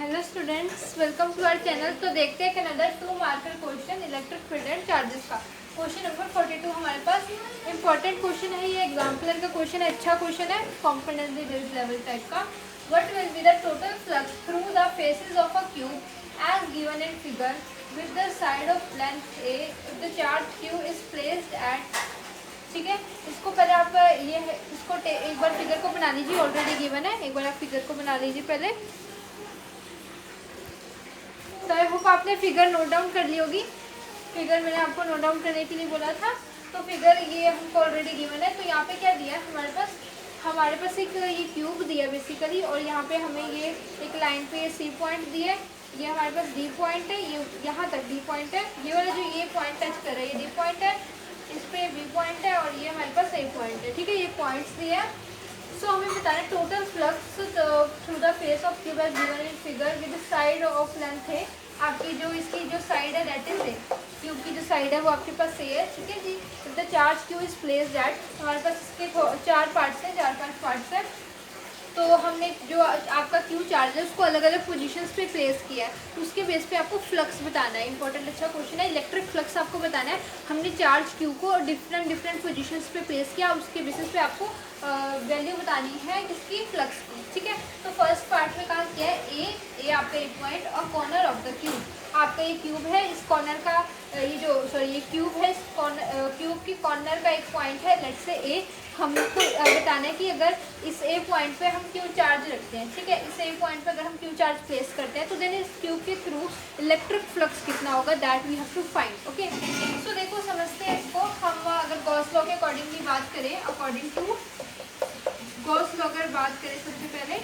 Hello students, welcome to our channel. तो देखते हैं another 2 marker question electric field and charges का। Question number 42 हमारे पास इंपॉर्टेंट क्वेश्चन है। ये एग्जाम्पलर का क्वेश्चन है, अच्छा क्वेश्चन है, कॉम्पिटेंसी बेस्ड लेवल टाइप का। What will be the total flux through the faces of a cube as given in figure with the side of length a if the charge Q is placed at. ठीक है, इसको पहले आप इसको एक बार figure को बना लीजिए, ऑलरेडी गिवन है। एक बार आप फिगर को बना लीजिए पहले। तो आई होप आपने फिगर नोट डाउन कर ली होगी। फिगर मैंने आपको नोट डाउन करने के लिए बोला था। तो फिगर ये हमको ऑलरेडी गिवन है। तो यहाँ पे क्या दिया है हमारे पास एक ये क्यूब दिया बेसिकली, और यहाँ पे हमें ये एक लाइन पे सी पॉइंट दिया है। ये हमारे पास डी पॉइंट है, ये यहाँ तक डी पॉइंट है। ये वाला जो ये पॉइंट टच कर रहा है ये डी पॉइंट है, इस पे बी पॉइंट है, और ये हमारे पास ए पॉइंट है। ठीक है, ये पॉइंट्स दिए हैं। सो हमें बताना है total flux through the face of cube as given in figure with side of length है। आपकी जो इसकी जो साइड है दैट इज ए, क्यूब की जो साइड है वो आपके पास ए है। ठीक है जी, the charge Q is placed at, हमारे पास इसके 4 पार्ट्स हैं, 4-5 पार्ट्स हैं। तो हमने जो आपका क्यू चार्ज है उसको अलग अलग पोजीशंस पे प्लेस किया है, तो उसके बेस पे आपको फ्लक्स बताना है। इंपॉर्टेंट अच्छा क्वेश्चन है, इलेक्ट्रिक फ्लक्स आपको बताना है। हमने चार्ज क्यू को डिफरेंट पोजीशंस पे प्लेस किया, उसके बेसिस पे आपको वैल्यू बतानी है किसकी, फ्लक्स की। ठीक है, तो फर्स्ट पार्ट में कहा क्या है, ए आपका एक पॉइंट और कॉर्नर ऑफ द क्यूब। आपका ये क्यूब है, इस कॉर्नर का ये क्यूब है, इस क्यूब की कॉर्नर का एक पॉइंट है, लेट्स से ए। हमको बताना है कि अगर इस ए पॉइंट पे हम क्यू चार्ज रखते हैं, ठीक है, इस ए पॉइंट पे अगर हम क्यू चार्ज प्लेस करते हैं तो देन इस क्यूब के थ्रू इलेक्ट्रिक फ्लक्स कितना होगा, that we have to find. Okay, so देखो समझते हैं इसको। हम अगर गॉस लॉ के अकॉर्डिंगली बात करें, अकॉर्डिंग टू गॉस लॉ अगर बात करें सबसे पहले,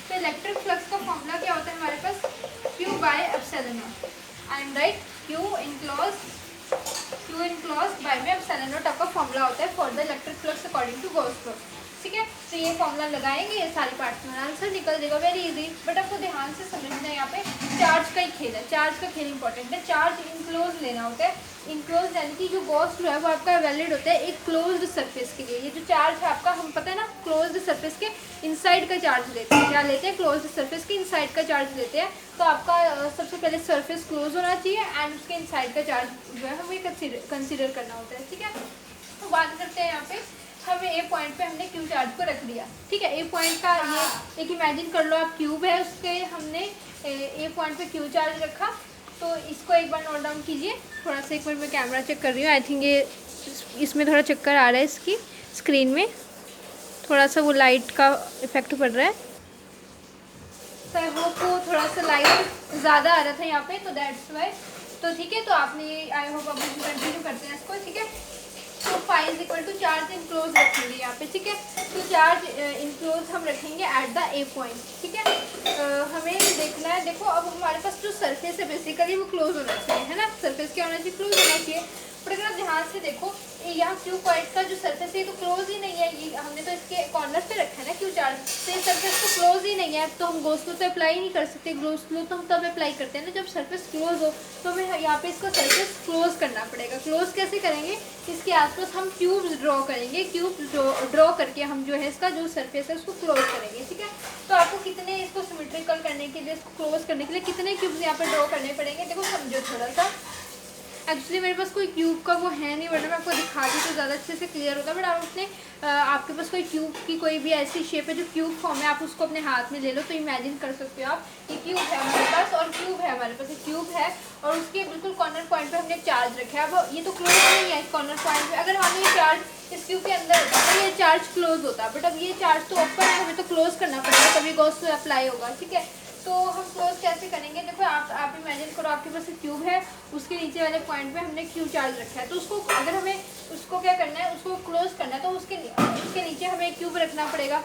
तो इलेक्ट्रिक फ्लक्स का फॉर्मूला क्या होता है हमारे पास, Q by epsilon naught. I am right, Q enclose by में एप्सिलॉन नॉट आपका फॉर्मूला होता है for the electric flux according to Gauss law. ठीक है, तो ये फॉर्मूला लगाएंगे, ये सारे पार्ट्स में आंसर निकल जाएगा, वेरी इजी। बट आपको ध्यान से समझना है, यहाँ पे चार्ज का ही खेल है, चार्ज का खेल इंपॉर्टेंट है। चार्ज इनक्लोज लेना होता है, इनक्लोज यानी कि जो गॉस लॉ है वो आपका वैलिड होता है एक क्लोज्ड सरफेस के लिए। ये जो चार्ज है आपका, हम पता है ना, क्लोज्ड सरफेस के इनसाइड का चार्ज लेते हैं। क्या लेते हैं, क्लोज्ड सरफेस के इनसाइड का चार्ज लेते हैं। तो आपका सबसे पहले सरफेस क्लोज होना चाहिए एंड उसके इनसाइड का चार्ज जो है हमें कंसिडर करना होता है। ठीक है, तो बात करते हैं यहाँ पे, हमें ए पॉइंट पे हमने क्यू चार्ज को रख दिया। ठीक है, ए पॉइंट का ये एक इमेजिन कर लो आप, क्यूब है, उसके हमने ए पॉइंट पे क्यू चार्ज रखा। तो इसको एक बार नोट डाउन कीजिए। थोड़ा सा एक मिनट मैं कैमरा चेक कर रही हूँ, आई थिंक ये इसमें थोड़ा चक्कर आ रहा है, इसकी स्क्रीन में थोड़ा सा वो लाइट का इफेक्ट पड़ रहा है। तो आई होप को थोड़ा सा लाइट ज़्यादा आ रहा था यहाँ पे, तो दैट्स वाई। तो ठीक है, तो आपने आई होप अब कंटिन्यू करते हैं इसको। ठीक है, तो phi is equal to charge enclose रखेंगे यहाँ पे। ठीक है, तो चार्ज इनक्लोज हम रखेंगे एट द ए पॉइंट। ठीक है, हमें देखना है, देखो अब हमारे पास जो सरफेस है बेसिकली वो क्लोज होना चाहिए, है ना। सरफेस क्या होना चाहिए, क्लोज होना चाहिए। पर अगर आप ध्यान से देखो, यहाँ क्यू पॉइंट का जो सरफेस है तो क्लोज ही नहीं है। ये हमने तो इसके कॉर्नर पे रखा है ना क्यू चार्ज, तो ये सरफेस तो क्लोज ही नहीं है। तो हम गॉस लॉ तो अप्लाई नहीं कर सकते। गॉस लॉ तो हम तब अप्लाई करते हैं ना जब सरफेस क्लोज हो। तो हमें यहाँ पे इसको सरफेस क्लोज करना पड़ेगा। क्लोज कैसे करेंगे, इसके आसपास हम क्यूब ड्रॉ करेंगे। क्यूब ड्रॉ करके हम जो है इसका जो सरफेस है उसको क्लोज करेंगे। ठीक है, तो आपको कितने इसको सिमेट्रिकल करने के लिए, इसको क्लोज करने के लिए कितने क्यूब्स यहाँ पे ड्रॉ करने पड़ेंगे। देखो समझो थोड़ा सा, एक्चुअली मेरे पास कोई क्यूब का वो है नहीं, वरना मैं आपको दिखा दी तो ज़्यादा अच्छे से क्लियर होता। बट आप अपने आपके पास कोई क्यूब की कोई भी ऐसी शेप है जो क्यूब फॉर्म है, आप उसको अपने हाथ में ले लो तो इमेजिन कर सकते हो आप। ये क्यूब है हमारे पास, और क्यूब है हमारे पास, एक क्यूब है और उसके बिल्कुल कॉर्नर पॉइंट पे हमने चार्ज रखा है। अब ये तो क्लोज नहीं है कॉर्नर पॉइंट पे। अगर मान लो ये चार्ज इस क्यूब के अंदर होता है तो ये चार्ज क्लोज होता है, बट अब ये चार्ज तो ओपन है, हमें तो क्लोज करना पड़ेगा, तभी गॉस लॉ अप्लाई होगा। ठीक है, तो हम क्लोज कैसे करेंगे, देखो आप इमेजिन करो आपके पास एक क्यूब है, उसके नीचे वाले पॉइंट पे हमने क्यू चार्ज रखा है। तो उसको अगर हमें उसको क्या करना है, उसको क्लोज करना है, तो उसके नीचे हमें एक क्यूब रखना पड़ेगा।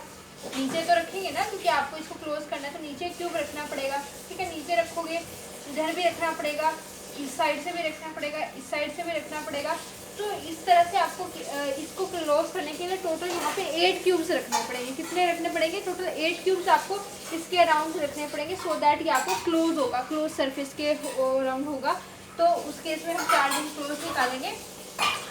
नीचे तो रखेंगे ना, क्योंकि आपको इसको क्लोज करना है, तो नीचे क्यूब रखना पड़ेगा। ठीक है, नीचे रखोगे, इधर भी रखना पड़ेगा, इस साइड से भी रखना पड़ेगा, इस साइड से भी रखना पड़ेगा। तो इस तरह से आपको इसको क्लोज करने के लिए टोटल यहाँ पे 8 क्यूब्स रखने पड़ेंगे। कितने रखने पड़ेंगे, टोटल 8 क्यूब्स आपको इसके अराउंड रखने पड़ेंगे, सो दैट ये आपको क्लोज होगा, क्लोज सरफेस के अराउंड होगा। तो उस केस में हम चार्ज क्लोज निकालेंगे।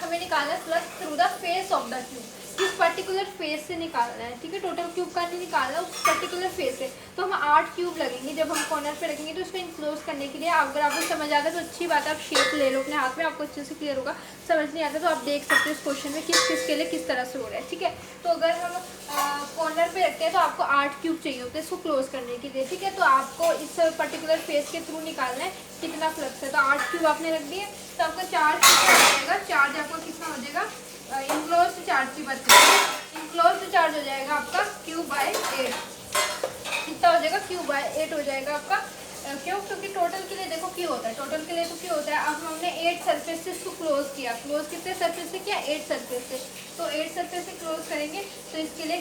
हमें निकालना flux through the face of the cube. किस पर्टिकुलर फेस से निकालना है, ठीक है, टोटल क्यूब का नहीं निकालना, उस पर्टिकुलर फेस से। तो हम 8 क्यूब लगेंगे जब हम कॉर्नर पे रखेंगे। तो इसको इनक्लोज करने के लिए अगर आपको समझ आता है तो अच्छी बात है, आप शेप ले लो अपने हाथ में, आपको अच्छे से क्लियर होगा। समझ नहीं आता तो आप देख सकते हो इस क्वेश्चन में किस किस के लिए किस तरह से हो रहा है, ठीक है। तो अगर हम कॉर्नर पे रखते हैं तो आपको 8 क्यूब चाहिए होते हैं इसको क्लोज करने के लिए, ठीक है। तो आपको इस पर्टिकुलर फेस के थ्रू निकालना है कितना फ्लक्स है। तो 8 क्यूब आपने रख दिए, तो आपका चार्ज कितना हो जाएगा, चार्ज आपका कितना हो जाएगा, इनक्लोज चार्ज की बात करें, इनक्लोज चार्ज हो जाएगा आपका Q/8, कितना हो जाएगा, Q/8 हो जाएगा आपका। क्यों, क्योंकि टोटल के लिए देखो Q होता है, टोटल के लिए तो Q होता है। अब हमने 8 सरफेस से इसको क्लोज किया, क्लोज कितने सरफेस से किया, 8 सरफेस से। तो 8 सरफेस से क्लोज करेंगे तो इसके लिए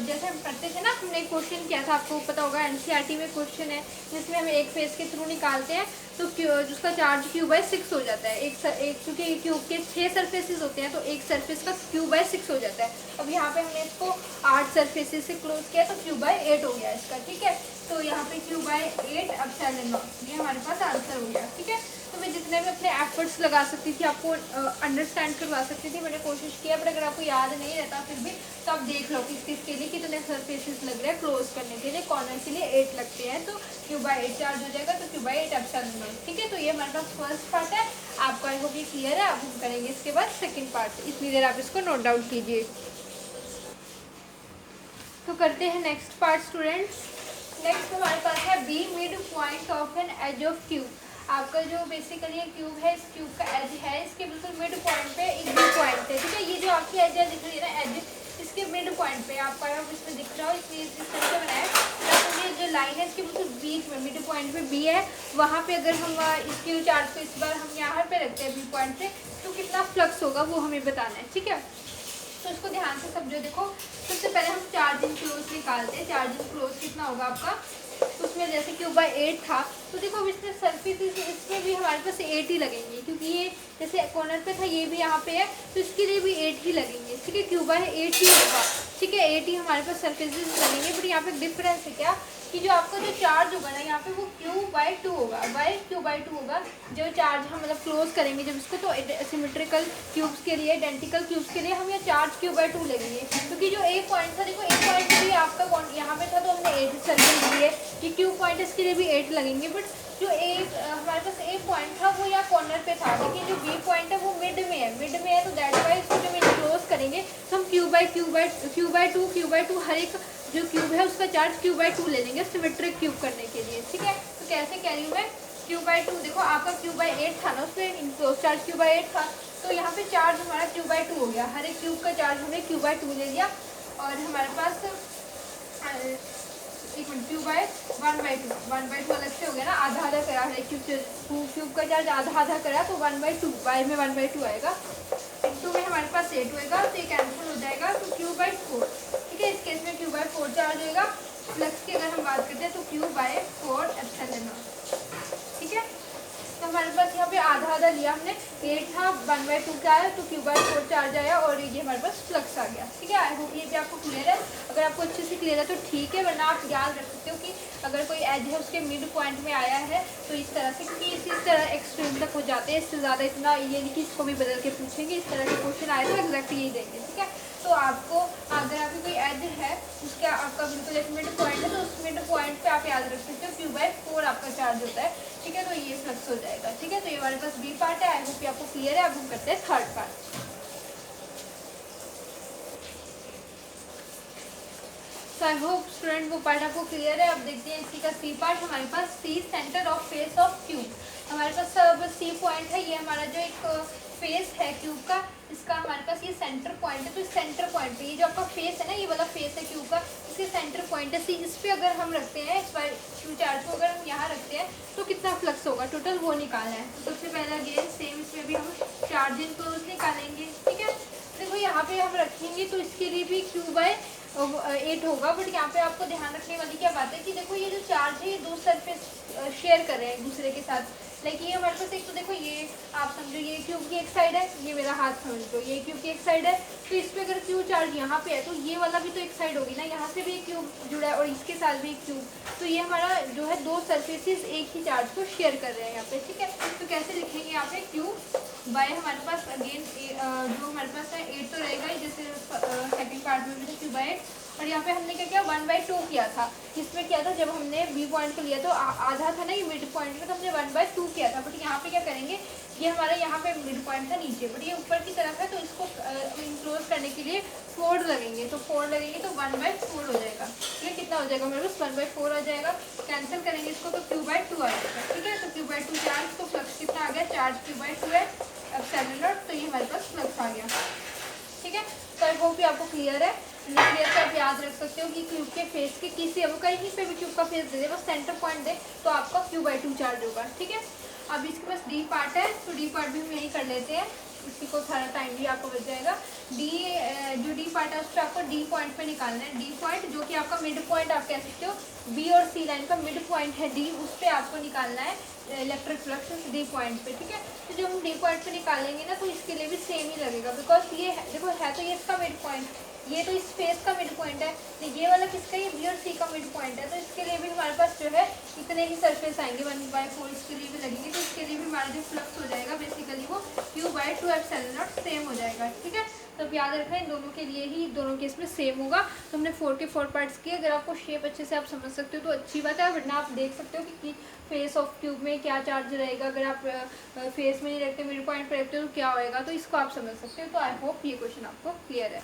जैसे हम करते थे ना, हमने एक क्वेश्चन किया था, आपको पता होगा NCERT में क्वेश्चन है जिसमें हम एक फेस के थ्रू निकालते हैं तो उसका चार्ज Q/6 हो जाता है। एक क्योंकि क्यूब के 6 सरफेसेस होते हैं तो एक सरफेस का Q/6 हो जाता है। अब यहाँ पे हमने इसको 8 सरफेसेस से क्लोज किया तो Q/8 हो गया इसका, ठीक है। तो यहाँ पे Q/8 एप्सिलॉन, ये हमारे पास आंसर हो गया, ठीक है। तो मैं जितने भी अपने एफर्ट्स लगा सकती थी आपको अंडरस्टैंड करवा सकती थी, मैंने कोशिश किया। पर अगर आपको याद नहीं रहता फिर भी तो आप देख लो किस किस के लिए कितने सरफेसेस लग रहे हैं क्लोज करने के लिए। कॉर्नर के लिए 8 लगते हैं तो Q/8 चार्ज हो जाएगा, तो Q/8 एप्सिलॉन, ठीक है। तो ये हमारे पास फर्स्ट पार्ट है, आपका आई होप ये क्लियर है। अब हम करेंगे इसके बाद सेकेंड पार्ट, इतनी देर आप इसको नोट डाउन कीजिए। तो करते हैं नेक्स्ट पार्ट स्टूडेंट्स। नेक्स्ट हमारे पास है B mid point of an edge of cube. आपका जो बेसिकली ये क्यूब है, इस क्यूब का एज है, इसके बिल्कुल मिड पॉइंट पे एक बी पॉइंट है, ठीक है। ये जो आपकी एज है दिख रही है ना, एज इसके मिड पॉइंट पे आपका इसमें दिख रहा हो, इसलिए इस तरह से बनाया है। तो ये जो लाइन है इसके बिल्कुल बीच में मिड पॉइंट पे बी है, वहाँ पे अगर हम इसके चार्ज को इस बार हम यहाँ पे रखते हैं बी पॉइंट पे, तो कितना फ्लक्स होगा वो हमें बताना है, ठीक है। तो इसको ध्यान से समझो। देखो सबसे पहले हम चार्ज इनक्लोज निकालते हैं। चार्ज इनक्लोज कितना होगा आपका, तो उसमें जैसे Q/8 था, तो देखो अब इसमें सरफेस इसमें भी हमारे पास 8 ही लगेंगे, क्योंकि ये जैसे कॉर्नर पे था ये भी यहाँ पे है, तो इसके लिए भी 8 ही लगेंगे, ठीक है। Q/8 ही होगा, ठीक है, 8 ही हमारे पास सरफेसेस लगेंगे। बट यहाँ पे डिफरेंस है क्या कि जो आपका जो चार्ज होगा ना यहाँ पे वो Q/2 होगा, Q/2 होगा। जो चार्ज हम मतलब क्लोज करेंगे जब इसको, तो सिमेट्रिकल क्यूब्स के लिए, आइडेंटिकल क्यूब्स के लिए हम ये चार्ज Q/2 लगेंगे। क्योंकि जो एक पॉइंट था, देखो एक पॉइंट भी आपका यहाँ पे था तो हमने 8 सर्कल लिए, कि Q पॉइंट इसके लिए भी 8 लगेंगे। बट जो एक हमारे पास एक पॉइंट था वो यहाँ कॉर्नर पे था, लेकिन जो B पॉइंट है वो मिड में है, तो दैट वाइज इसको जब हम क्लोज करेंगे तो हम Q/2 हर एक जो क्यूब है उसका चार्ज Q/2 ले लेंगे सिमेट्रिक क्यूब करने के लिए, ठीक है। तो कैसे कह रही हूँ मैं, Q/2 देखो आपका Q/8 था ना, उसमें इनक्लोज चार्ज Q/8 था, तो यहाँ पे चार्ज हमारा Q/2 हो गया। हर एक क्यूब का चार्ज हमने Q/2 ले लिया, और हमारे पास एक मिनट Q/1/2 अलग से हो गया ना, आधा करा है क्यूब का चार्ज आधा करा, तो 1/2 y में 1/2 आएगा, इंटू में हमारे पास 8 होएगा, तो ये कैंसिल हो जाएगा, तो Q/4, ठीक है। इस केस में Q/4 चार्ज होएगा। फ्लक्स की अगर हम बात करते हैं तो Q/4 एप्सिलॉन, ठीक है। तो हमारे पास यहाँ पे आधा लिया हमने, 8 था, 1/2 का आया, तो Q/4 चार्ज आया, और ये हमारे पास फ्लक्स आ गया, ठीक है। आई होप ये भी आपको क्लियर है। अगर आपको अच्छे से क्लियर है तो ठीक है, वरना आप याद रख सकते हो कि अगर कोई एज है उसके मिड पॉइंट में आया है तो इस तरह से, क्योंकि इस तरह एक्सट्रीम तक हो जाते हैं, इससे ज़्यादा इतना ये नहीं कि इसको भी बदल के पूछेंगे। इस तरह के क्वेश्चन आए तो एग्जैक्ट यही देंगे, ठीक है। तो आपको अगर आपकी कोई एज है उसका आपका बिल्कुल एक मिड पॉइंट है, तो उस मिड पॉइंट पे आप याद रख सकते हो Q/4 आपका चार्ज होता है, ठीक है। तो ये फ्लक्स हो जाएगा, ठीक है। तो ये हमारे पास बी पार्ट है। आई होप ये आपको क्लियर है। अब हम करते हैं थर्ड पार्ट। तो आई होप स्टूडेंट वो पार्ट आपको क्लियर है। अब देखते हैं इसी का सी पार्ट। हमारे पास C centre of face of cube, हमारे पास सब सी पॉइंट है। ये हमारा जो एक फेस है क्यूब का, इसका हमारे पास ये सेंटर पॉइंट है। तो इस सेंटर पॉइंट पे ये जो आपका फेस है ना, ये वाला फेस है क्यूब का, इसके सेंटर पॉइंट है सी। इस पर अगर हम रखते हैं क्यू चार्ज को, अगर हम यहाँ रखते हैं तो कितना फ्लक्स होगा टोटल, वो निकालना है। तो सबसे पहले अगेन सेम इसमें भी हम चार्ज इनक्लोज निकालेंगे, ठीक है। देखो यहाँ पे हम रखेंगे तो इसके लिए भी Q/8 होगा। बट यहाँ पे आपको ध्यान रखने वाली क्या बात है कि देखो ये जो चार्ज है ये दो सरफेस शेयर कर रहे हैं एक दूसरे के साथ। लाइक ये हमारे पास एक तो देखो ये आप समझो ये क्यूब की एक साइड है, ये मेरा हाथ समझ लो ये क्यूब की एक साइड है, तो इस पर अगर क्यू चार्ज यहाँ पे है तो ये वाला भी तो एक साइड होगी ना, यहाँ से भी एक क्यूब जुड़ा है और इसके साथ भी एक क्यूब, तो ये हमारा जो है दो सरफेसेस एक ही चार्ज को शेयर कर रहे हैं यहाँ पे, ठीक है। तो कैसे लिखेंगे यहाँ पे क्यूब बाय हमारे पास अगेन जो हमारे पास है 8 तो रहेगा ही, जैसे सेकंड पार्ट में भी था क्यूब बाय 8, और यहाँ पे हमने क्या किया 1/2 किया था, किसमें किया था जब हमने बी पॉइंट को लिया तो आधा था ना ये मिड पॉइंट का, तो हमने 1/2 किया था, बट यहाँ पे क्या करेंगे ये हमारा यहाँ पे मिड पॉइंट था नीचे, बट ये ऊपर की तरफ है तो इसको इंक्लोज करने के लिए 4 लगेंगे, तो 4 लगेंगे तो 1/4 हो जाएगा, ठीक है। कितना हो जाएगा मेरे पास 1/4 आ जाएगा, कैंसिल करेंगे इसको तो Q/2 आ जाएगा, ठीक है। तो Q/2 चार्ज, तो फ्लक्स कितना आ गया, चार्ज Q/2 है, एप्सिलॉन नॉट, तो ये हमारे पास फ्लक्स आ गया, ठीक है। तो आई होप ये आपको क्लियर है। क्लियर से आप याद रख सकते हो कि क्यूब के फेस के किसी अब कहीं पे भी क्यूब का फेस दे दे, बस सेंटर पॉइंट दे तो आपका Q/2 चार्ज होगा, ठीक है। अब इसके पास डी पार्ट है, तो डी पार्ट भी हम यही कर लेते हैं, इसी को सारा टाइम भी आपको बच जाएगा। डी जो डी पार्ट है उसको आपको डी पॉइंट पे निकालना है, डी पॉइंट जो कि आपका मिड पॉइंट आप कह सकते हो, बी और सी लाइन का मिड पॉइंट है डी, उस पर आपको निकालना है इलेक्ट्रिक फ्लक्स डी पॉइंट पे, ठीक है। तो जब हम डी पॉइंट पे निकालेंगे ना तो इसके लिए भी सेम ही लगेगा, बिकॉज ये देखो है तो ये इसका मिड पॉइंट, ये तो इस फेस का मिड पॉइंट है, तो ये वाला किसका, ये बी और सी का मिड पॉइंट है, तो इसके लिए भी हमारे पास जो है इतने ही सरफेस आएंगे 1/4 इसके लिए भी लगेंगे, तो इसके लिए भी हमारा जो फ्लक्स हो जाएगा बेसिकली वो Q/2 एप्सिलॉन नॉट सेम हो जाएगा, ठीक है। तो याद रखें इन दोनों के लिए ही दोनों केस में सेम होगा। तो हमने 4 के 4 पार्ट्स किए, अगर आपको शेप अच्छे से आप समझ सकते हो तो अच्छी बात है, वरना आप देख सकते हो कि फेस ऑफ क्यूब में क्या चार्ज रहेगा, अगर आप फेस में नहीं रखते मिड पॉइंट पर रखते हो तो क्या होएगा, तो इसको आप समझ सकते हो। तो आई होप ये क्वेश्चन आपको क्लियर है।